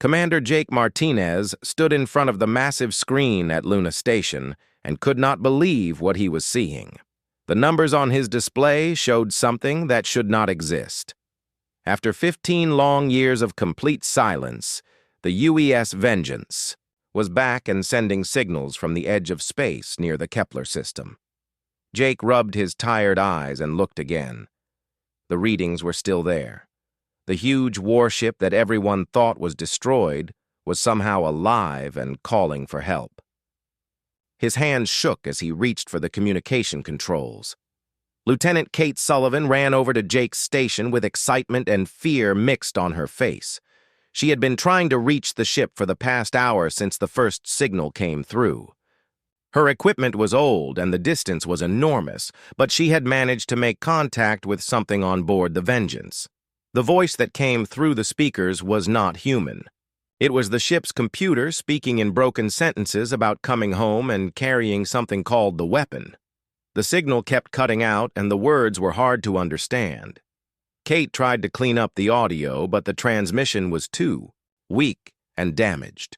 Commander Jake Martinez stood in front of the massive screen at Luna Station and could not believe what he was seeing. The numbers on his display showed something that should not exist. After 15 long years of complete silence, the UES Vengeance was back and sending signals from the edge of space near the Kepler system. Jake rubbed his tired eyes and looked again. The readings were still there. The huge warship that everyone thought was destroyed was somehow alive and calling for help. His hands shook as he reached for the communication controls. Lieutenant Kate Sullivan ran over to Jake's station with excitement and fear mixed on her face. She had been trying to reach the ship for the past hour since the first signal came through. Her equipment was old and the distance was enormous, but she had managed to make contact with something on board the Vengeance. The voice that came through the speakers was not human. It was the ship's computer speaking in broken sentences about coming home and carrying something called the weapon. The signal kept cutting out and the words were hard to understand. Kate tried to clean up the audio, but the transmission was too weak and damaged.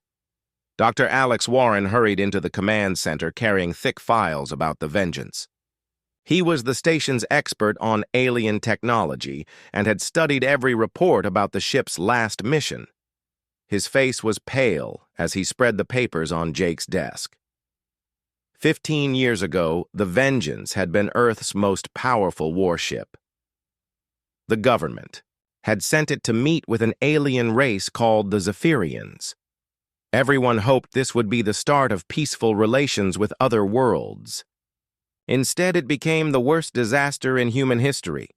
Dr. Alex Warren hurried into the command center carrying thick files about the Vengeance. He was the station's expert on alien technology and had studied every report about the ship's last mission. His face was pale as he spread the papers on Jake's desk. 15 years ago, the Vengeance had been Earth's most powerful warship. The government had sent it to meet with an alien race called the Zephyrians. Everyone hoped this would be the start of peaceful relations with other worlds. Instead, it became the worst disaster in human history.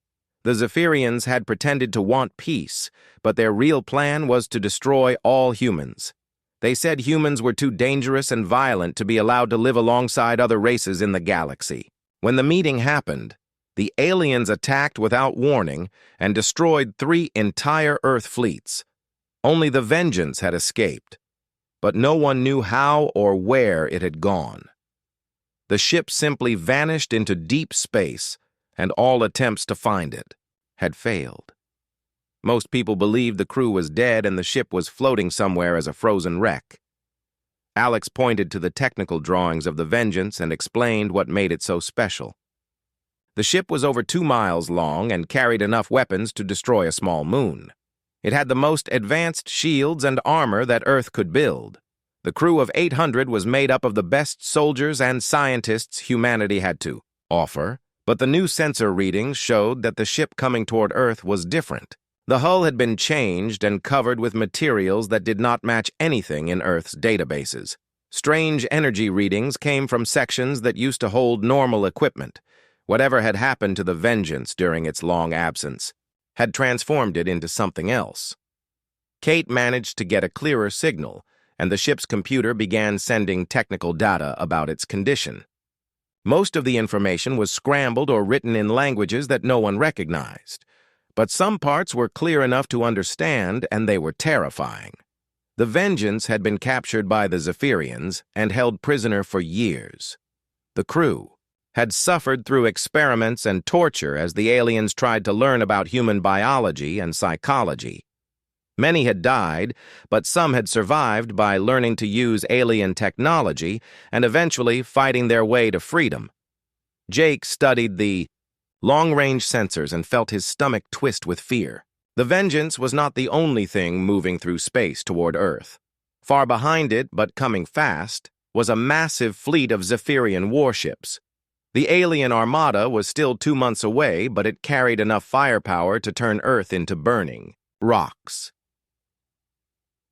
The Zephyrians had pretended to want peace, but their real plan was to destroy all humans. They said humans were too dangerous and violent to be allowed to live alongside other races in the galaxy. When the meeting happened, the aliens attacked without warning and destroyed 3 entire Earth fleets. Only the Vengeance had escaped, but no one knew how or where it had gone. The ship simply vanished into deep space, and all attempts to find it had failed. Most people believed the crew was dead and the ship was floating somewhere as a frozen wreck. Alex pointed to the technical drawings of the Vengeance and explained what made it so special. The ship was over 2 miles long and carried enough weapons to destroy a small moon. It had the most advanced shields and armor that Earth could build. The crew of 800 was made up of the best soldiers and scientists humanity had to offer, but the new sensor readings showed that the ship coming toward Earth was different. The hull had been changed and covered with materials that did not match anything in Earth's databases. Strange energy readings came from sections that used to hold normal equipment. Whatever had happened to the Vengeance during its long absence had transformed it into something else. Kate managed to get a clearer signal, and the ship's computer began sending technical data about its condition. Most of the information was scrambled or written in languages that no one recognized, but some parts were clear enough to understand, and they were terrifying. The Vengeance had been captured by the Zephyrians and held prisoner for years. The crew had suffered through experiments and torture as the aliens tried to learn about human biology and psychology. Many had died, but some had survived by learning to use alien technology and eventually fighting their way to freedom. Jake studied the long-range sensors and felt his stomach twist with fear. The Vengeance was not the only thing moving through space toward Earth. Far behind it, but coming fast, was a massive fleet of Zephyrian warships. The alien armada was still 2 months away, but it carried enough firepower to turn Earth into burning rocks.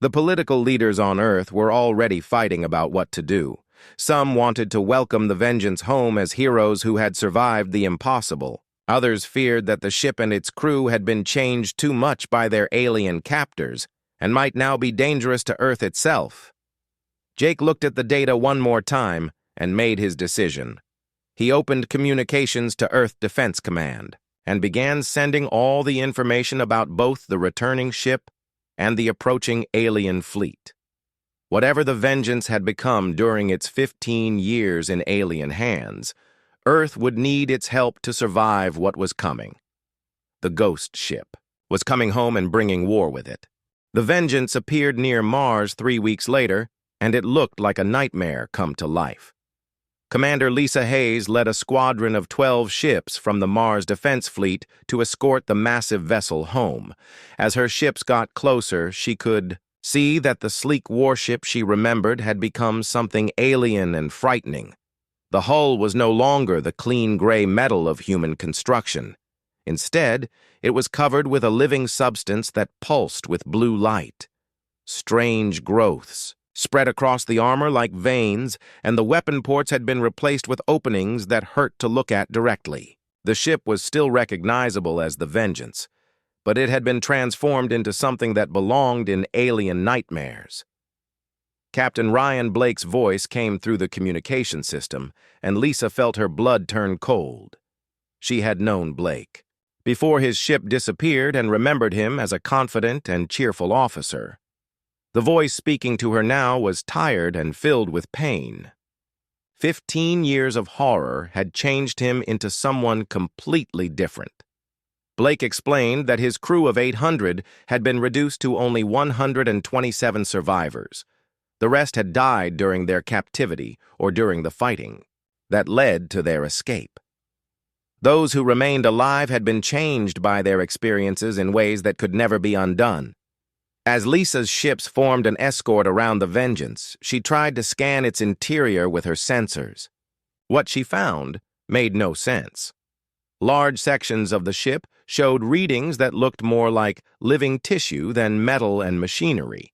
The political leaders on Earth were already fighting about what to do. Some wanted to welcome the Vengeance home as heroes who had survived the impossible. Others feared that the ship and its crew had been changed too much by their alien captors and might now be dangerous to Earth itself. Jake looked at the data one more time and made his decision. He opened communications to Earth Defense Command and began sending all the information about both the returning ship and the approaching alien fleet. Whatever the Vengeance had become during its 15 years in alien hands, Earth would need its help to survive what was coming. The ghost ship was coming home and bringing war with it. The Vengeance appeared near Mars 3 weeks later, and it looked like a nightmare come to life. Commander Lisa Hayes led a squadron of 12 ships from the Mars Defense Fleet to escort the massive vessel home. As her ships got closer, she could see that the sleek warship she remembered had become something alien and frightening. The hull was no longer the clean gray metal of human construction. Instead, it was covered with a living substance that pulsed with blue light. Strange growths spread across the armor like veins, and the weapon ports had been replaced with openings that hurt to look at directly. The ship was still recognizable as the Vengeance, but it had been transformed into something that belonged in alien nightmares. Captain Ryan Blake's voice came through the communication system, and Lisa felt her blood turn cold. She had known Blake before his ship disappeared and remembered him as a confident and cheerful officer. The voice speaking to her now was tired and filled with pain. 15 years of horror had changed him into someone completely different. Blake explained that his crew of 800 had been reduced to only 127 survivors. The rest had died during their captivity or during the fighting that led to their escape. Those who remained alive had been changed by their experiences in ways that could never be undone. As Lisa's ships formed an escort around the Vengeance, she tried to scan its interior with her sensors. What she found made no sense. Large sections of the ship showed readings that looked more like living tissue than metal and machinery.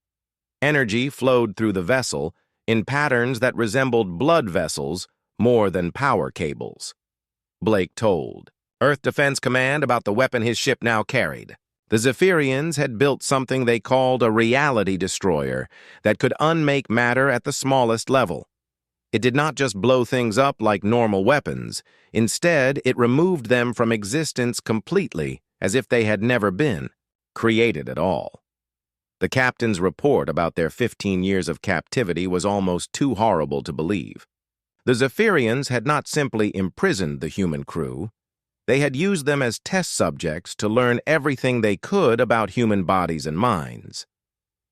Energy flowed through the vessel in patterns that resembled blood vessels more than power cables. Blake told Earth Defense Command about the weapon his ship now carried. The Zephyrians had built something they called a reality destroyer that could unmake matter at the smallest level. It did not just blow things up like normal weapons. Instead, it removed them from existence completely, as if they had never been created at all. The captain's report about their 15 years of captivity was almost too horrible to believe. The Zephyrians had not simply imprisoned the human crew. They had used them as test subjects to learn everything they could about human bodies and minds.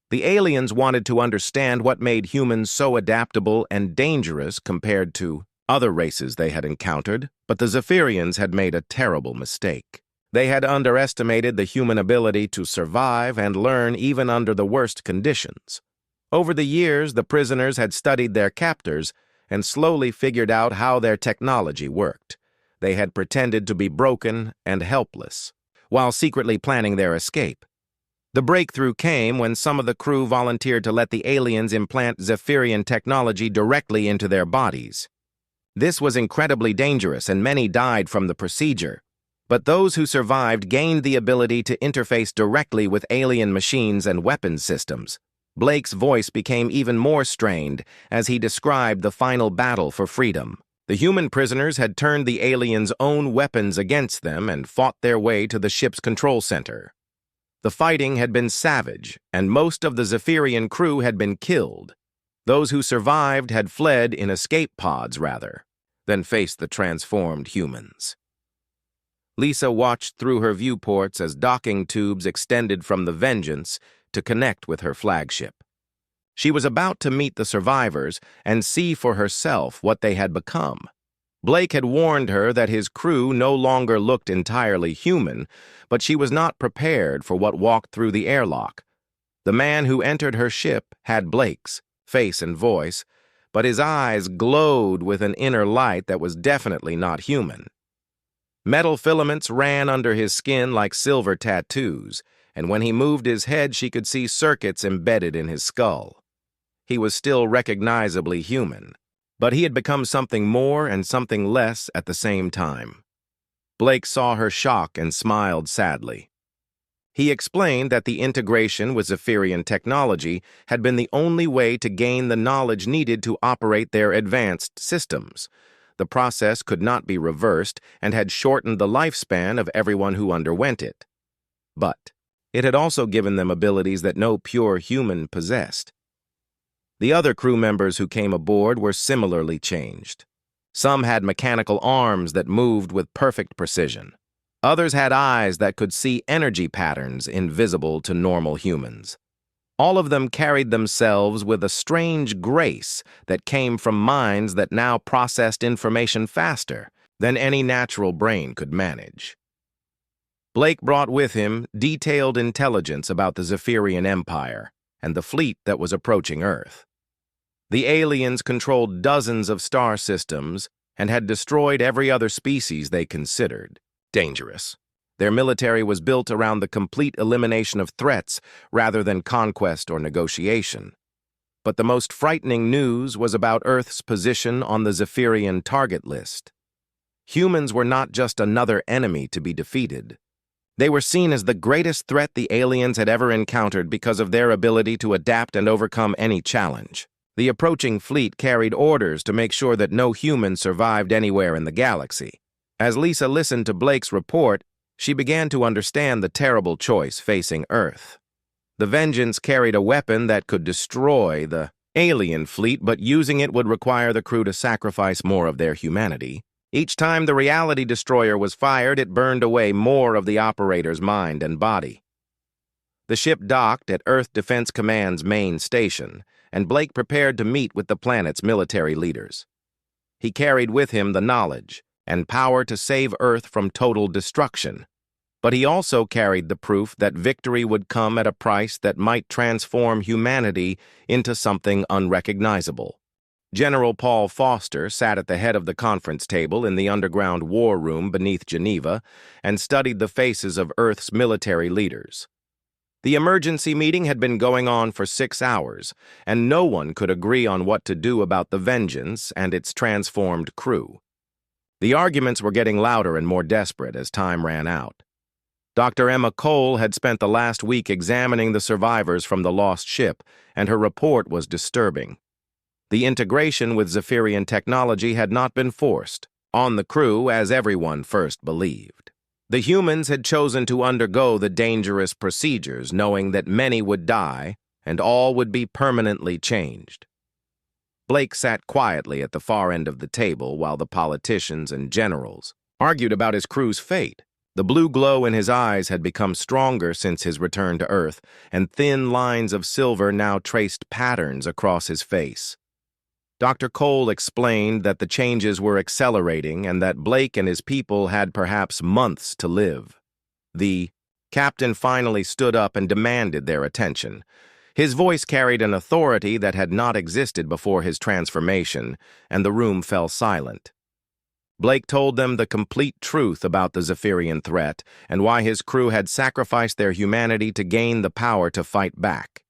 The aliens wanted to understand what made humans so adaptable and dangerous compared to other races they had encountered, but the Zephyrians had made a terrible mistake. They had underestimated the human ability to survive and learn even under the worst conditions. Over the years, the prisoners had studied their captors and slowly figured out how their technology worked. They had pretended to be broken and helpless, while secretly planning their escape. The breakthrough came when some of the crew volunteered to let the aliens implant Zephyrian technology directly into their bodies. This was incredibly dangerous, and many died from the procedure. But those who survived gained the ability to interface directly with alien machines and weapons systems. Blake's voice became even more strained as he described the final battle for freedom. The human prisoners had turned the aliens' own weapons against them and fought their way to the ship's control center. The fighting had been savage, and most of the Zephyrian crew had been killed. Those who survived had fled in escape pods, rather, than faced the transformed humans. Lisa watched through her viewports as docking tubes extended from the Vengeance to connect with her flagship. She was about to meet the survivors and see for herself what they had become. Blake had warned her that his crew no longer looked entirely human, but she was not prepared for what walked through the airlock. The man who entered her ship had Blake's face and voice, but his eyes glowed with an inner light that was definitely not human. Metal filaments ran under his skin like silver tattoos, and when he moved his head, she could see circuits embedded in his skull. He was still recognizably human, but he had become something more and something less at the same time. Blake saw her shock and smiled sadly. He explained that the integration with Zephyrian technology had been the only way to gain the knowledge needed to operate their advanced systems. The process could not be reversed and had shortened the lifespan of everyone who underwent it. But it had also given them abilities that no pure human possessed. The other crew members who came aboard were similarly changed. Some had mechanical arms that moved with perfect precision. Others had eyes that could see energy patterns invisible to normal humans. All of them carried themselves with a strange grace that came from minds that now processed information faster than any natural brain could manage. Blake brought with him detailed intelligence about the Zephyrian Empire and the fleet that was approaching Earth. The aliens controlled dozens of star systems and had destroyed every other species they considered dangerous. Their military was built around the complete elimination of threats rather than conquest or negotiation. But the most frightening news was about Earth's position on the Zephyrian target list. Humans were not just another enemy to be defeated. They were seen as the greatest threat the aliens had ever encountered because of their ability to adapt and overcome any challenge. The approaching fleet carried orders to make sure that no human survived anywhere in the galaxy. As Lisa listened to Blake's report, she began to understand the terrible choice facing Earth. The Vengeance carried a weapon that could destroy the alien fleet, but using it would require the crew to sacrifice more of their humanity. Each time the reality destroyer was fired, it burned away more of the operator's mind and body. The ship docked at Earth Defense Command's main station, and Blake prepared to meet with the planet's military leaders. He carried with him the knowledge and power to save Earth from total destruction, but he also carried the proof that victory would come at a price that might transform humanity into something unrecognizable. General Paul Foster sat at the head of the conference table in the underground war room beneath Geneva and studied the faces of Earth's military leaders. The emergency meeting had been going on for 6 hours, and no one could agree on what to do about the Vengeance and its transformed crew. The arguments were getting louder and more desperate as time ran out. Dr. Emma Cole had spent the last week examining the survivors from the lost ship, and her report was disturbing. The integration with Zephyrian technology had not been forced on the crew as everyone first believed. The humans had chosen to undergo the dangerous procedures, knowing that many would die and all would be permanently changed. Blake sat quietly at the far end of the table while the politicians and generals argued about his crew's fate. The blue glow in his eyes had become stronger since his return to Earth, and thin lines of silver now traced patterns across his face. Dr. Cole explained that the changes were accelerating and that Blake and his people had perhaps months to live. The captain finally stood up and demanded their attention. His voice carried an authority that had not existed before his transformation, and the room fell silent. Blake told them the complete truth about the Zephyrian threat and why his crew had sacrificed their humanity to gain the power to fight back.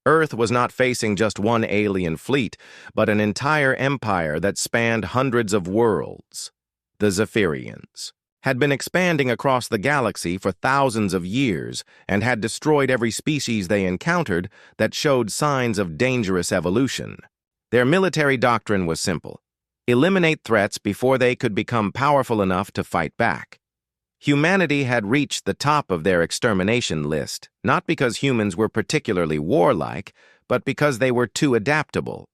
Earth was not facing just one alien fleet, but an entire empire that spanned hundreds of worlds. The Zephyrians had been expanding across the galaxy for thousands of years and had destroyed every species they encountered that showed signs of dangerous evolution. Their military doctrine was simple: eliminate threats before they could become powerful enough to fight back. Humanity had reached the top of their extermination list, not because humans were particularly warlike, but because they were too adaptable.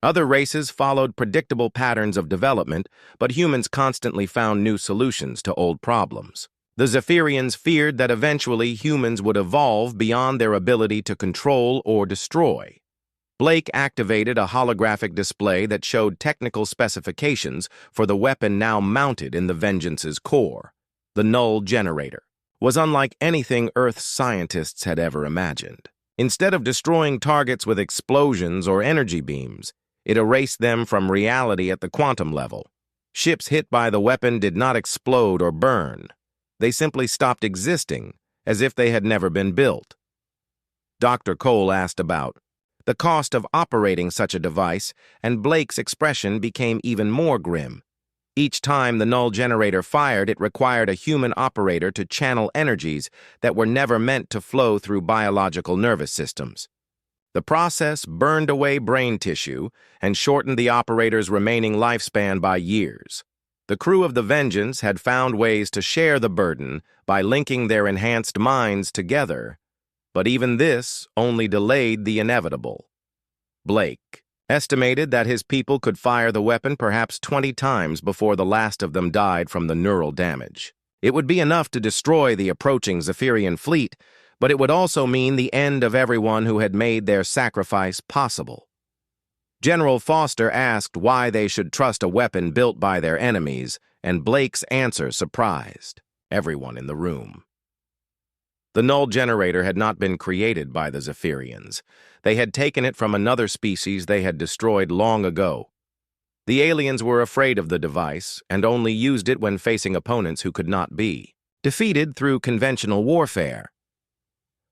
Other races followed predictable patterns of development, but humans constantly found new solutions to old problems. The Zephyrians feared that eventually humans would evolve beyond their ability to control or destroy. Blake activated a holographic display that showed technical specifications for the weapon now mounted in the Vengeance's core. The null generator was unlike anything Earth's scientists had ever imagined. Instead of destroying targets with explosions or energy beams, it erased them from reality at the quantum level. Ships hit by the weapon did not explode or burn. They simply stopped existing, as if they had never been built. Dr. Cole asked about the cost of operating such a device, and Blake's expression became even more grim. Each time the null generator fired, it required a human operator to channel energies that were never meant to flow through biological nervous systems. The process burned away brain tissue and shortened the operator's remaining lifespan by years. The crew of the Vengeance had found ways to share the burden by linking their enhanced minds together, but even this only delayed the inevitable. Blake estimated that his people could fire the weapon perhaps 20 times before the last of them died from the neural damage. It would be enough to destroy the approaching Zephyrian fleet, but it would also mean the end of everyone who had made their sacrifice possible. General Foster asked why they should trust a weapon built by their enemies, and Blake's answer surprised everyone in the room. The null generator had not been created by the Zephyrians. They had taken it from another species they had destroyed long ago. The aliens were afraid of the device and only used it when facing opponents who could not be defeated through conventional warfare.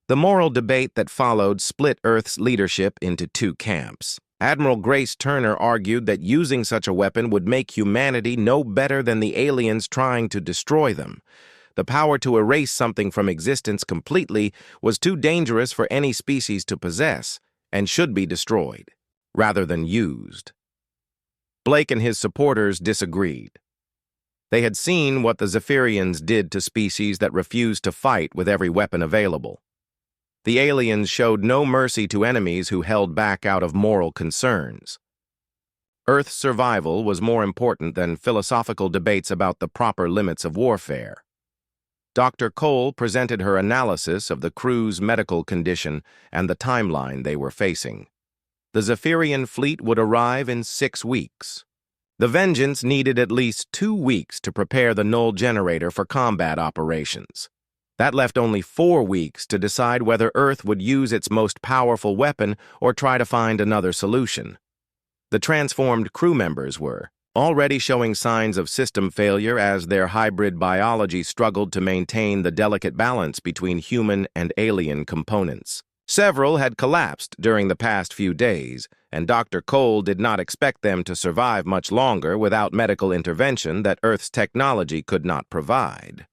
The moral debate that followed split Earth's leadership into two camps. Admiral Grace Turner argued that using such a weapon would make humanity no better than the aliens trying to destroy them. The power to erase something from existence completely was too dangerous for any species to possess and should be destroyed, rather than used. Blake and his supporters disagreed. They had seen what the Zephyrians did to species that refused to fight with every weapon available. The aliens showed no mercy to enemies who held back out of moral concerns. Earth's survival was more important than philosophical debates about the proper limits of warfare. Dr. Cole presented her analysis of the crew's medical condition and the timeline they were facing. The Zephyrian fleet would arrive in 6 weeks. The Vengeance needed at least 2 weeks to prepare the null generator for combat operations. That left only 4 weeks to decide whether Earth would use its most powerful weapon or try to find another solution. The transformed crew members were already showing signs of system failure as their hybrid biology struggled to maintain the delicate balance between human and alien components. Several had collapsed during the past few days, and Dr. Cole did not expect them to survive much longer without medical intervention that Earth's technology could not provide.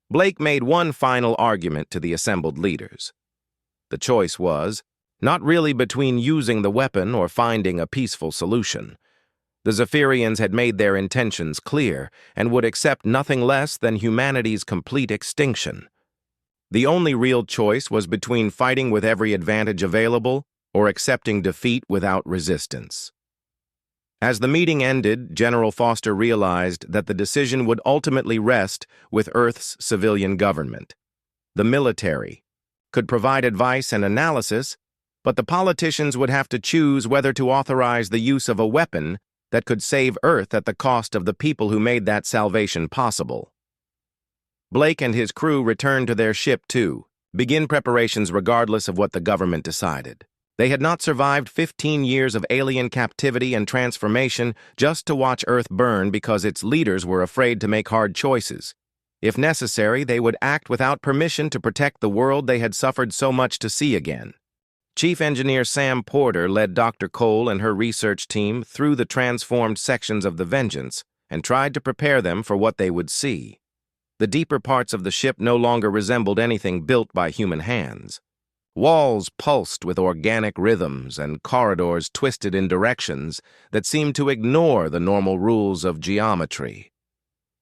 Blake made one final argument to the assembled leaders. The choice was not really between using the weapon or finding a peaceful solution. The Zephyrians had made their intentions clear and would accept nothing less than humanity's complete extinction. The only real choice was between fighting with every advantage available or accepting defeat without resistance. As the meeting ended, General Foster realized that the decision would ultimately rest with Earth's civilian government. The military could provide advice and analysis, but the politicians would have to choose whether to authorize the use of a weapon that could save Earth at the cost of the people who made that salvation possible. Blake and his crew returned to their ship to begin preparations regardless of what the government decided. They had not survived 15 years of alien captivity and transformation just to watch Earth burn because its leaders were afraid to make hard choices. If necessary, they would act without permission to protect the world they had suffered so much to see again. Chief Engineer Sam Porter led Dr. Cole and her research team through the transformed sections of the Vengeance and tried to prepare them for what they would see. The deeper parts of the ship no longer resembled anything built by human hands. Walls pulsed with organic rhythms and corridors twisted in directions that seemed to ignore the normal rules of geometry.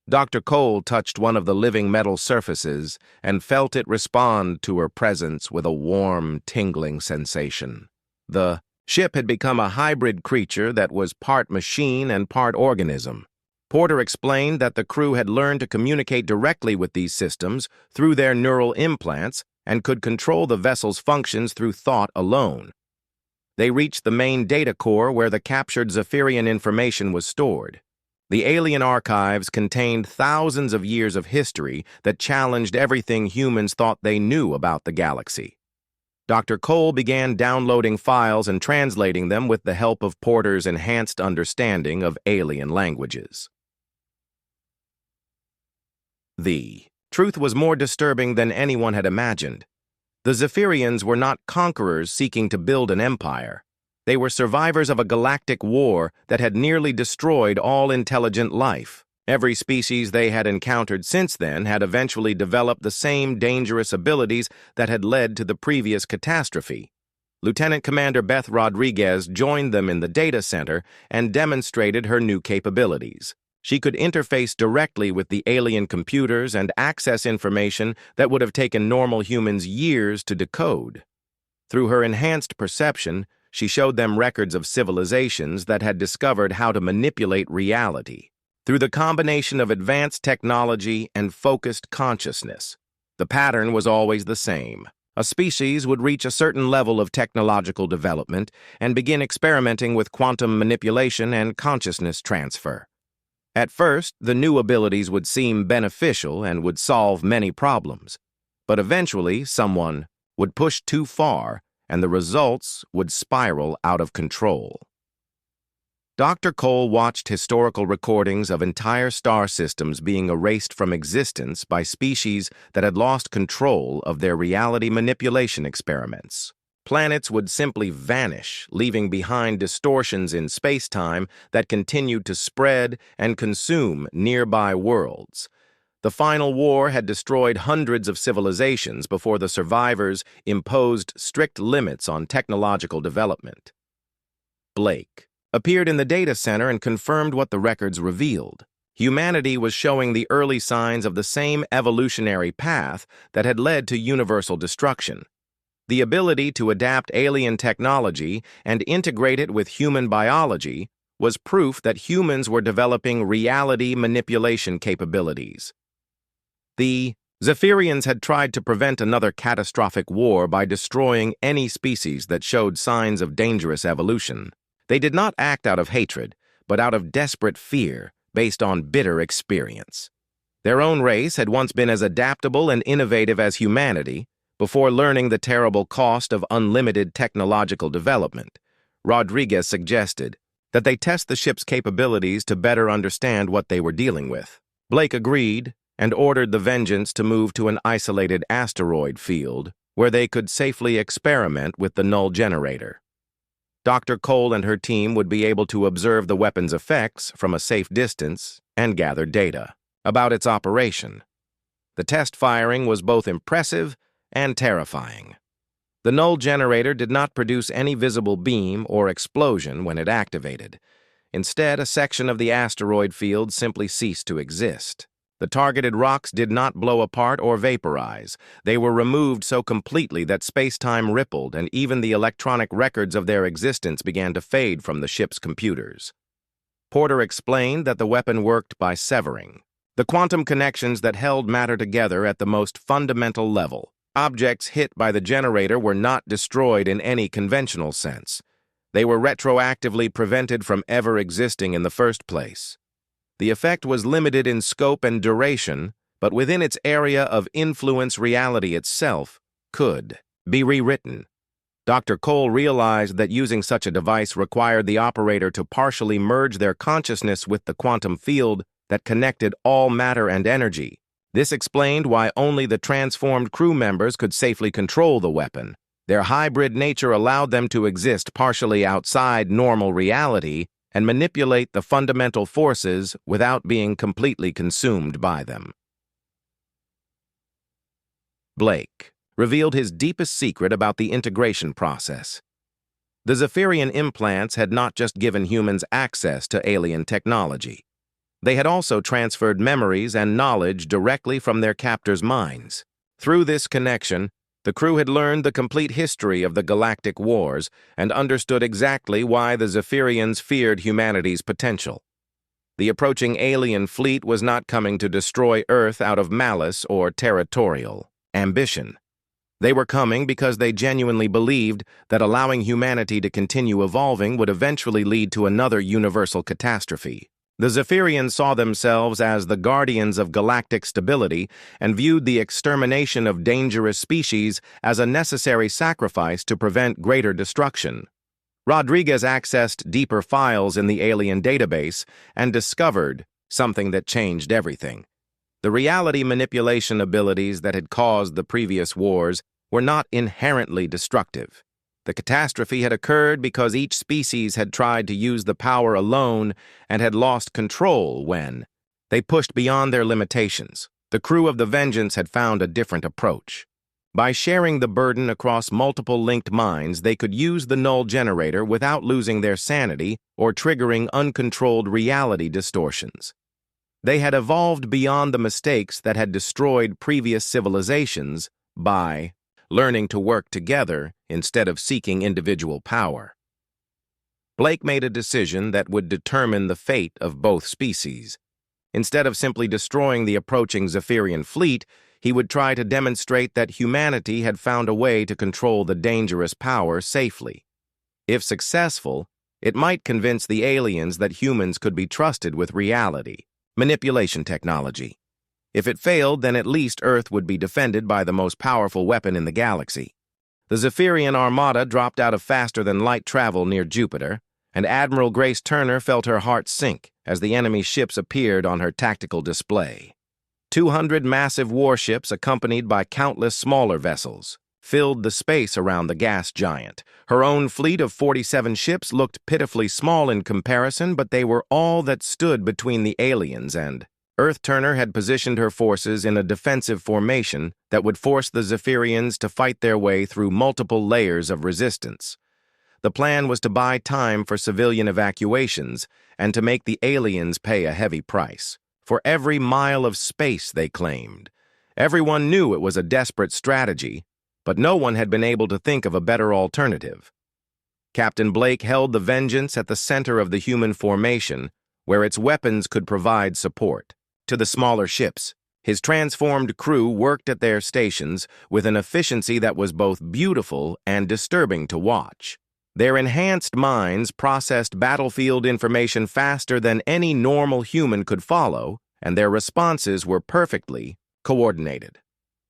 Dr. Cole touched one of the living metal surfaces and felt it respond to her presence with a warm, tingling sensation. The ship had become a hybrid creature that was part machine and part organism. Porter explained that the crew had learned to communicate directly with these systems through their neural implants and could control the vessel's functions through thought alone. They reached the main data core where the captured Zephyrian information was stored. The alien archives contained thousands of years of history that challenged everything humans thought they knew about the galaxy. Dr. Cole began downloading files and translating them with the help of Porter's enhanced understanding of alien languages. The truth was more disturbing than anyone had imagined. The Zephyrians were not conquerors seeking to build an empire. They were survivors of a galactic war that had nearly destroyed all intelligent life. Every species they had encountered since then had eventually developed the same dangerous abilities that had led to the previous catastrophe. Lieutenant Commander Beth Rodriguez joined them in the data center and demonstrated her new capabilities. She could interface directly with the alien computers and access information that would have taken normal humans years to decode. Through her enhanced perception, she showed them records of civilizations that had discovered how to manipulate reality. Through the combination of advanced technology and focused consciousness, The pattern was always the same. A species would reach a certain level of technological development and begin experimenting with quantum manipulation and consciousness transfer. At first, the new abilities would seem beneficial and would solve many problems, but eventually someone would push too far and the results would spiral out of control. Dr. Cole watched historical recordings of entire star systems being erased from existence by species that had lost control of their reality manipulation experiments. Planets would simply vanish, leaving behind distortions in space-time that continued to spread and consume nearby worlds. The final war had destroyed hundreds of civilizations before the survivors imposed strict limits on technological development. Blake appeared in the data center and confirmed what the records revealed. Humanity was showing the early signs of the same evolutionary path that had led to universal destruction. The ability to adapt alien technology and integrate it with human biology was proof that humans were developing reality manipulation capabilities. The Zephyrians had tried to prevent another catastrophic war by destroying any species that showed signs of dangerous evolution. They did not act out of hatred, but out of desperate fear based on bitter experience. Their own race had once been as adaptable and innovative as humanity before learning the terrible cost of unlimited technological development. Rodriguez suggested that they test the ship's capabilities to better understand what they were dealing with. Blake agreed and ordered the Vengeance to move to an isolated asteroid field where they could safely experiment with the null generator. Dr. Cole and her team would be able to observe the weapon's effects from a safe distance and gather data about its operation. The test firing was both impressive and terrifying. The null generator did not produce any visible beam or explosion when it activated. Instead, a section of the asteroid field simply ceased to exist. The targeted rocks did not blow apart or vaporize. They were removed so completely that space-time rippled and even the electronic records of their existence began to fade from the ship's computers. Porter explained that the weapon worked by severing the quantum connections that held matter together at the most fundamental level. Objects hit by the generator were not destroyed in any conventional sense. They were retroactively prevented from ever existing in the first place. The effect was limited in scope and duration, but within its area of influence, reality itself could be rewritten. Dr. Cole realized that using such a device required the operator to partially merge their consciousness with the quantum field that connected all matter and energy. This explained why only the transformed crew members could safely control the weapon. Their hybrid nature allowed them to exist partially outside normal reality and manipulate the fundamental forces without being completely consumed by them. Blake revealed his deepest secret about the integration process. The Zephyrian implants had not just given humans access to alien technology. They had also transferred memories and knowledge directly from their captors' minds. Through this connection, the crew had learned the complete history of the galactic wars and understood exactly why the Zephyrians feared humanity's potential. The approaching alien fleet was not coming to destroy Earth out of malice or territorial ambition. They were coming because they genuinely believed that allowing humanity to continue evolving would eventually lead to another universal catastrophe. The Zephyrians saw themselves as the guardians of galactic stability and viewed the extermination of dangerous species as a necessary sacrifice to prevent greater destruction. Rodriguez accessed deeper files in the alien database and discovered something that changed everything. The reality manipulation abilities that had caused the previous wars were not inherently destructive. The catastrophe had occurred because each species had tried to use the power alone and had lost control when they pushed beyond their limitations. The crew of the Vengeance had found a different approach. By sharing the burden across multiple linked minds, they could use the null generator without losing their sanity or triggering uncontrolled reality distortions. They had evolved beyond the mistakes that had destroyed previous civilizations by learning to work together instead of seeking individual power. Blake made a decision that would determine the fate of both species. Instead of simply destroying the approaching Zephyrian fleet, he would try to demonstrate that humanity had found a way to control the dangerous power safely. If successful, it might convince the aliens that humans could be trusted with reality, manipulation technology. If it failed, then at least Earth would be defended by the most powerful weapon in the galaxy. The Zephyrian armada dropped out of faster-than-light travel near Jupiter, and Admiral Grace Turner felt her heart sink as the enemy ships appeared on her tactical display. 200 massive warships, accompanied by countless smaller vessels, filled the space around the gas giant. Her own fleet of 47 ships looked pitifully small in comparison, but they were all that stood between the aliens and Earth. Turner had positioned her forces in a defensive formation that would force the Zephyrians to fight their way through multiple layers of resistance. The plan was to buy time for civilian evacuations and to make the aliens pay a heavy price for every mile of space they claimed. Everyone knew it was a desperate strategy, but no one had been able to think of a better alternative. Captain Blake held the Vengeance at the center of the human formation, where its weapons could provide support to the smaller ships. His transformed crew worked at their stations with an efficiency that was both beautiful and disturbing to watch. Their enhanced minds processed battlefield information faster than any normal human could follow, and their responses were perfectly coordinated.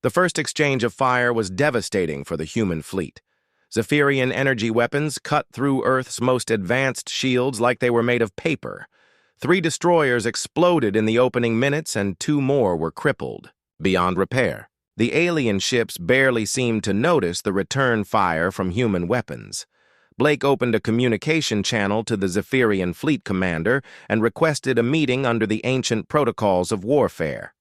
The first exchange of fire was devastating for the human fleet. Zephyrian energy weapons cut through Earth's most advanced shields like they were made of paper. 3 destroyers exploded in the opening minutes, and 2 more were crippled beyond repair. The alien ships barely seemed to notice the return fire from human weapons. Blake opened a communication channel to the Zephyrian fleet commander and requested a meeting under the ancient protocols of warfare.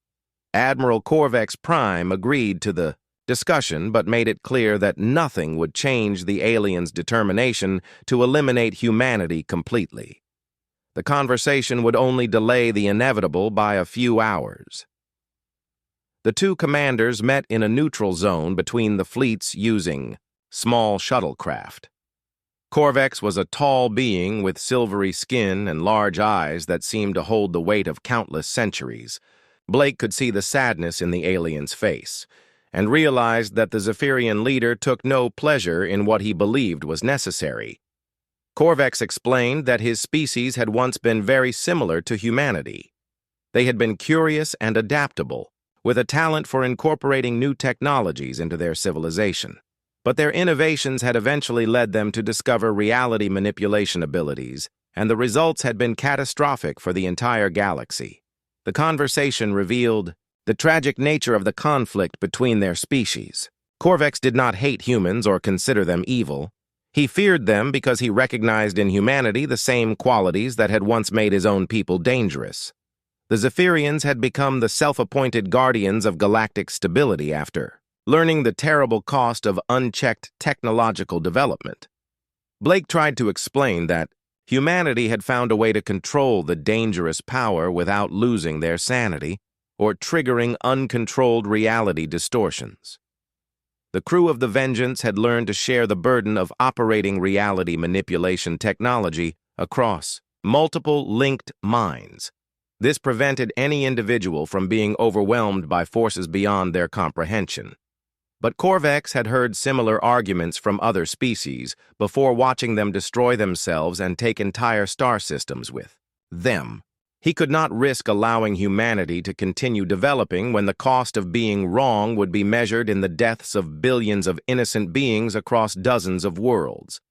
Admiral Corvex Prime agreed to the discussion, but made it clear that nothing would change the aliens' determination to eliminate humanity completely. The conversation would only delay the inevitable by a few hours. The 2 commanders met in a neutral zone between the fleets using small shuttlecraft. Corvex was a tall being with silvery skin and large eyes that seemed to hold the weight of countless centuries. Blake could see the sadness in the alien's face, and realized that the Zephyrian leader took no pleasure in what he believed was necessary. Corvex explained that his species had once been very similar to humanity. They had been curious and adaptable, with a talent for incorporating new technologies into their civilization. But their innovations had eventually led them to discover reality manipulation abilities, and the results had been catastrophic for the entire galaxy. The conversation revealed the tragic nature of the conflict between their species. Corvex did not hate humans or consider them evil. He feared them because he recognized in humanity the same qualities that had once made his own people dangerous. The Zephyrians had become the self-appointed guardians of galactic stability after learning the terrible cost of unchecked technological development. Blake tried to explain that humanity had found a way to control the dangerous power without losing their sanity or triggering uncontrolled reality distortions. The crew of the Vengeance had learned to share the burden of operating reality manipulation technology across multiple linked minds. This prevented any individual from being overwhelmed by forces beyond their comprehension. But Corvex had heard similar arguments from other species before watching them destroy themselves and take entire star systems with them. He could not risk allowing humanity to continue developing when the cost of being wrong would be measured in the deaths of billions of innocent beings across dozens of worlds.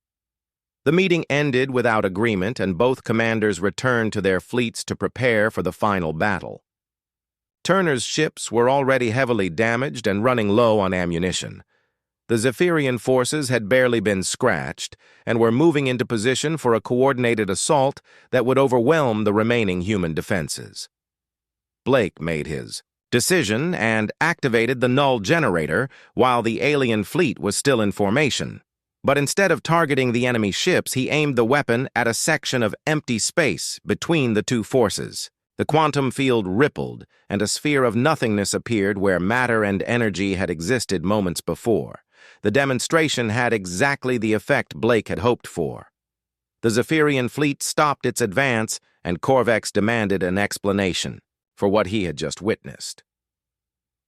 The meeting ended without agreement, and both commanders returned to their fleets to prepare for the final battle. Turner's ships were already heavily damaged and running low on ammunition. The Zephyrian forces had barely been scratched and were moving into position for a coordinated assault that would overwhelm the remaining human defenses. Blake made his decision and activated the null generator while the alien fleet was still in formation. But instead of targeting the enemy ships, he aimed the weapon at a section of empty space between the 2 forces. The quantum field rippled, and a sphere of nothingness appeared where matter and energy had existed moments before. The demonstration had exactly the effect Blake had hoped for. The Zephyrian fleet stopped its advance, and Corvex demanded an explanation for what he had just witnessed.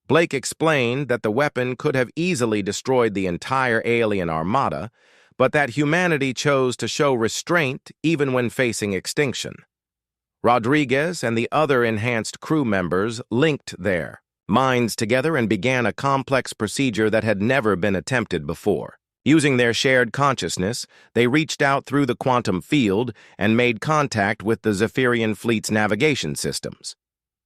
Blake explained that the weapon could have easily destroyed the entire alien armada, but that humanity chose to show restraint even when facing extinction. Rodriguez and the other enhanced crew members linked their minds together and began a complex procedure that had never been attempted before. Using their shared consciousness, they reached out through the quantum field and made contact with the Zephyrian fleet's navigation systems.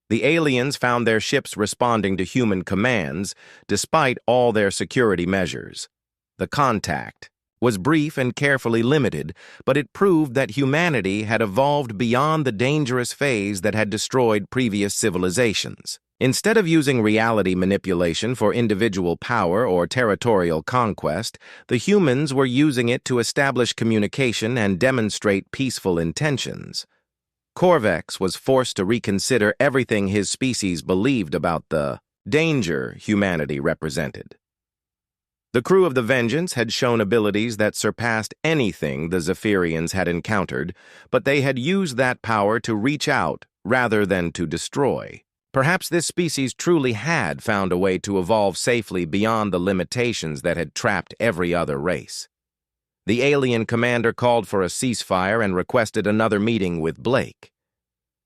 The aliens found their ships responding to human commands, despite all their security measures. The contact was brief and carefully limited, but it proved that humanity had evolved beyond the dangerous phase that had destroyed previous civilizations. Instead of using reality manipulation for individual power or territorial conquest, the humans were using it to establish communication and demonstrate peaceful intentions. Corvex was forced to reconsider everything his species believed about the danger humanity represented. The crew of the Vengeance had shown abilities that surpassed anything the Zephyrians had encountered, but they had used that power to reach out rather than to destroy. Perhaps this species truly had found a way to evolve safely beyond the limitations that had trapped every other race. The alien commander called for a ceasefire and requested another meeting with Blake.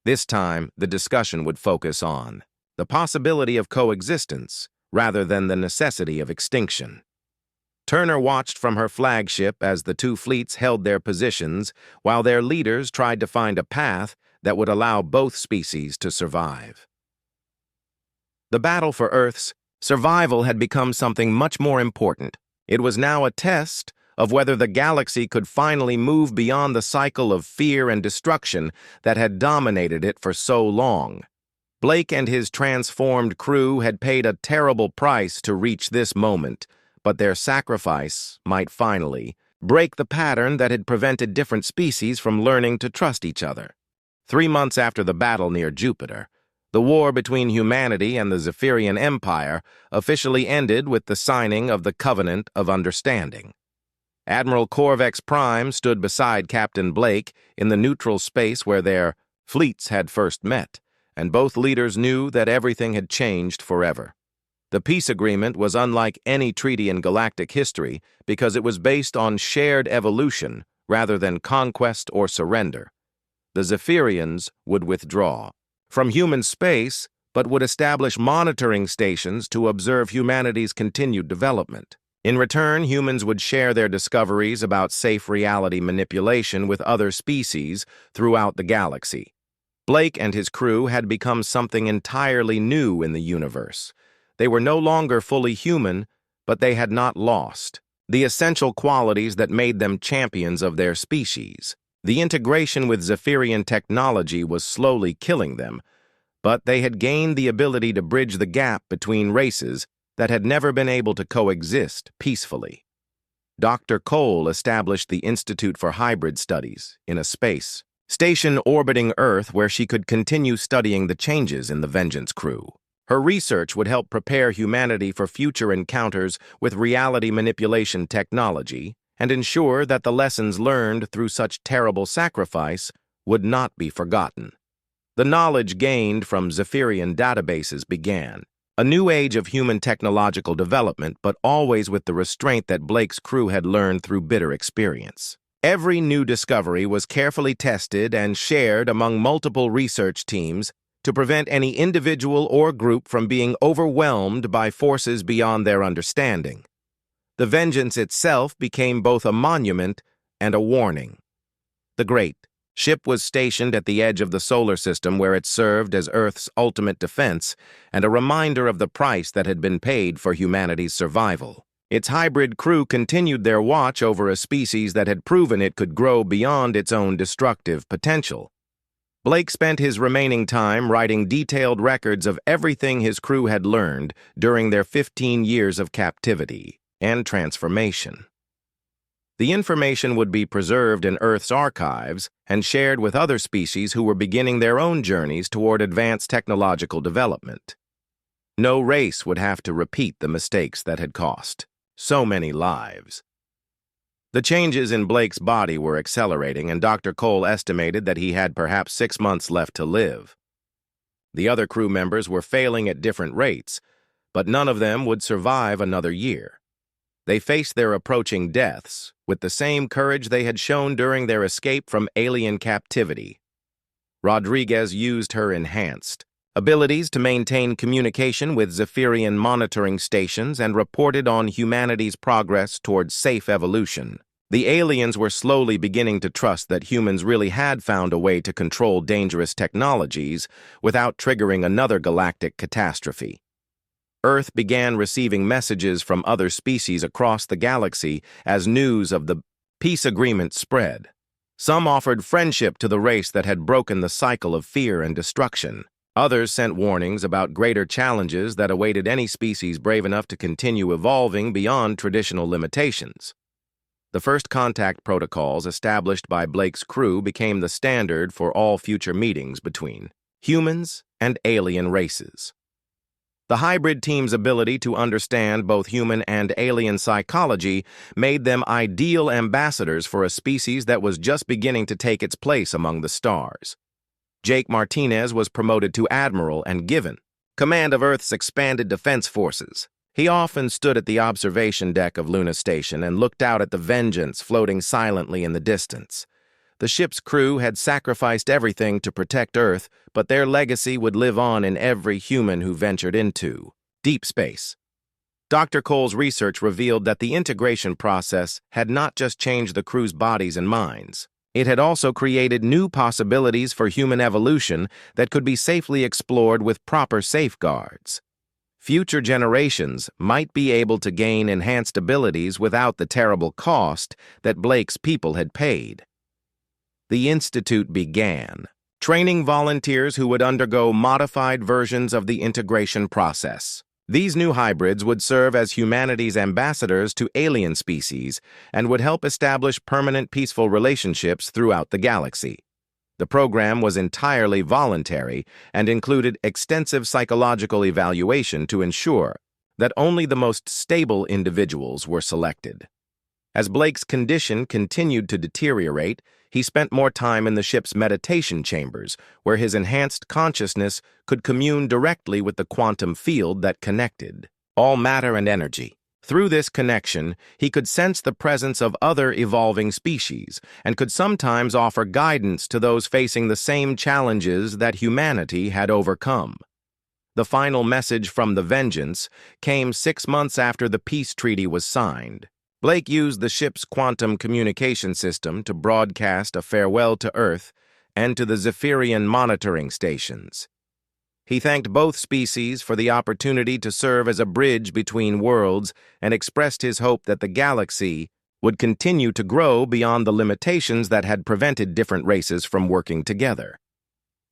This time, the discussion would focus on the possibility of coexistence rather than the necessity of extinction. Turner watched from her flagship as the two fleets held their positions while their leaders tried to find a path that would allow both species to survive. The battle for Earth's survival had become something much more important. It was now a test of whether the galaxy could finally move beyond the cycle of fear and destruction that had dominated it for so long. Blake and his transformed crew had paid a terrible price to reach this moment, but their sacrifice might finally break the pattern that had prevented different species from learning to trust each other. 3 months after the battle near Jupiter, the war between humanity and the Zephyrian Empire officially ended with the signing of the Covenant of Understanding. Admiral Corvex Prime stood beside Captain Blake in the neutral space where their fleets had first met, and both leaders knew that everything had changed forever. The peace agreement was unlike any treaty in galactic history because it was based on shared evolution rather than conquest or surrender. The Zephyrians would withdraw from human space, but would establish monitoring stations to observe humanity's continued development. In return, humans would share their discoveries about safe reality manipulation with other species throughout the galaxy. Blake and his crew had become something entirely new in the universe. They were no longer fully human, but they had not lost the essential qualities that made them champions of their species. The integration with Zephyrian technology was slowly killing them, but they had gained the ability to bridge the gap between races that had never been able to coexist peacefully. Dr. Cole established the Institute for Hybrid Studies in a space station orbiting Earth where she could continue studying the changes in the Vengeance crew. Her research would help prepare humanity for future encounters with reality manipulation technology and ensure that the lessons learned through such terrible sacrifice would not be forgotten. The knowledge gained from Zephyrian databases began, a new age of human technological development, but always with the restraint that Blake's crew had learned through bitter experience. Every new discovery was carefully tested and shared among multiple research teams to prevent any individual or group from being overwhelmed by forces beyond their understanding. The Vengeance itself became both a monument and a warning. The great ship was stationed at the edge of the solar system where it served as Earth's ultimate defense and a reminder of the price that had been paid for humanity's survival. Its hybrid crew continued their watch over a species that had proven it could grow beyond its own destructive potential. Blake spent his remaining time writing detailed records of everything his crew had learned during their 15 years of captivity and transformation. The information would be preserved in Earth's archives and shared with other species who were beginning their own journeys toward advanced technological development. No race would have to repeat the mistakes that had cost so many lives. The changes in Blake's body were accelerating, and Dr. Cole estimated that he had perhaps 6 months left to live. The other crew members were failing at different rates, but none of them would survive another year. They faced their approaching deaths with the same courage they had shown during their escape from alien captivity. Rodriguez used her enhanced abilities to maintain communication with Zephyrian monitoring stations and reported on humanity's progress towards safe evolution. The aliens were slowly beginning to trust that humans really had found a way to control dangerous technologies without triggering another galactic catastrophe. Earth began receiving messages from other species across the galaxy as news of the peace agreement spread. Some offered friendship to the race that had broken the cycle of fear and destruction. Others sent warnings about greater challenges that awaited any species brave enough to continue evolving beyond traditional limitations. The first contact protocols established by Blake's crew became the standard for all future meetings between humans and alien races. The hybrid team's ability to understand both human and alien psychology made them ideal ambassadors for a species that was just beginning to take its place among the stars. Jake Martinez was promoted to admiral and given command of Earth's expanded defense forces. He often stood at the observation deck of Luna Station and looked out at the Vengeance floating silently in the distance. The ship's crew had sacrificed everything to protect Earth, but their legacy would live on in every human who ventured into deep space. Dr. Cole's research revealed that the integration process had not just changed the crew's bodies and minds. It had also created new possibilities for human evolution that could be safely explored with proper safeguards. Future generations might be able to gain enhanced abilities without the terrible cost that Blake's people had paid. The Institute began, training volunteers who would undergo modified versions of the integration process. These new hybrids would serve as humanity's ambassadors to alien species and would help establish permanent peaceful relationships throughout the galaxy. The program was entirely voluntary and included extensive psychological evaluation to ensure that only the most stable individuals were selected. As Blake's condition continued to deteriorate, he spent more time in the ship's meditation chambers, where his enhanced consciousness could commune directly with the quantum field that connected all matter and energy. Through this connection, he could sense the presence of other evolving species and could sometimes offer guidance to those facing the same challenges that humanity had overcome. The final message from the Vengeance came 6 months after the peace treaty was signed. Blake used the ship's quantum communication system to broadcast a farewell to Earth and to the Zephyrian monitoring stations. He thanked both species for the opportunity to serve as a bridge between worlds and expressed his hope that the galaxy would continue to grow beyond the limitations that had prevented different races from working together.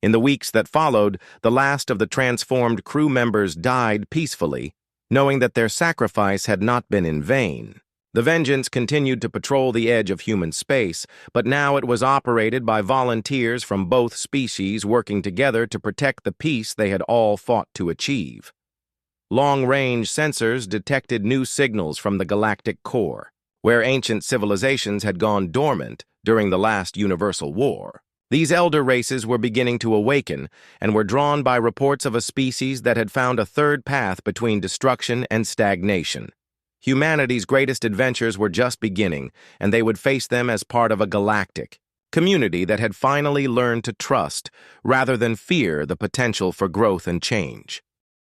In the weeks that followed, the last of the transformed crew members died peacefully, knowing that their sacrifice had not been in vain. The Vengeance continued to patrol the edge of human space, but now it was operated by volunteers from both species working together to protect the peace they had all fought to achieve. Long-range sensors detected new signals from the galactic core, where ancient civilizations had gone dormant during the last universal war. These elder races were beginning to awaken and were drawn by reports of a species that had found a third path between destruction and stagnation. Humanity's greatest adventures were just beginning, and they would face them as part of a galactic community that had finally learned to trust rather than fear the potential for growth and change.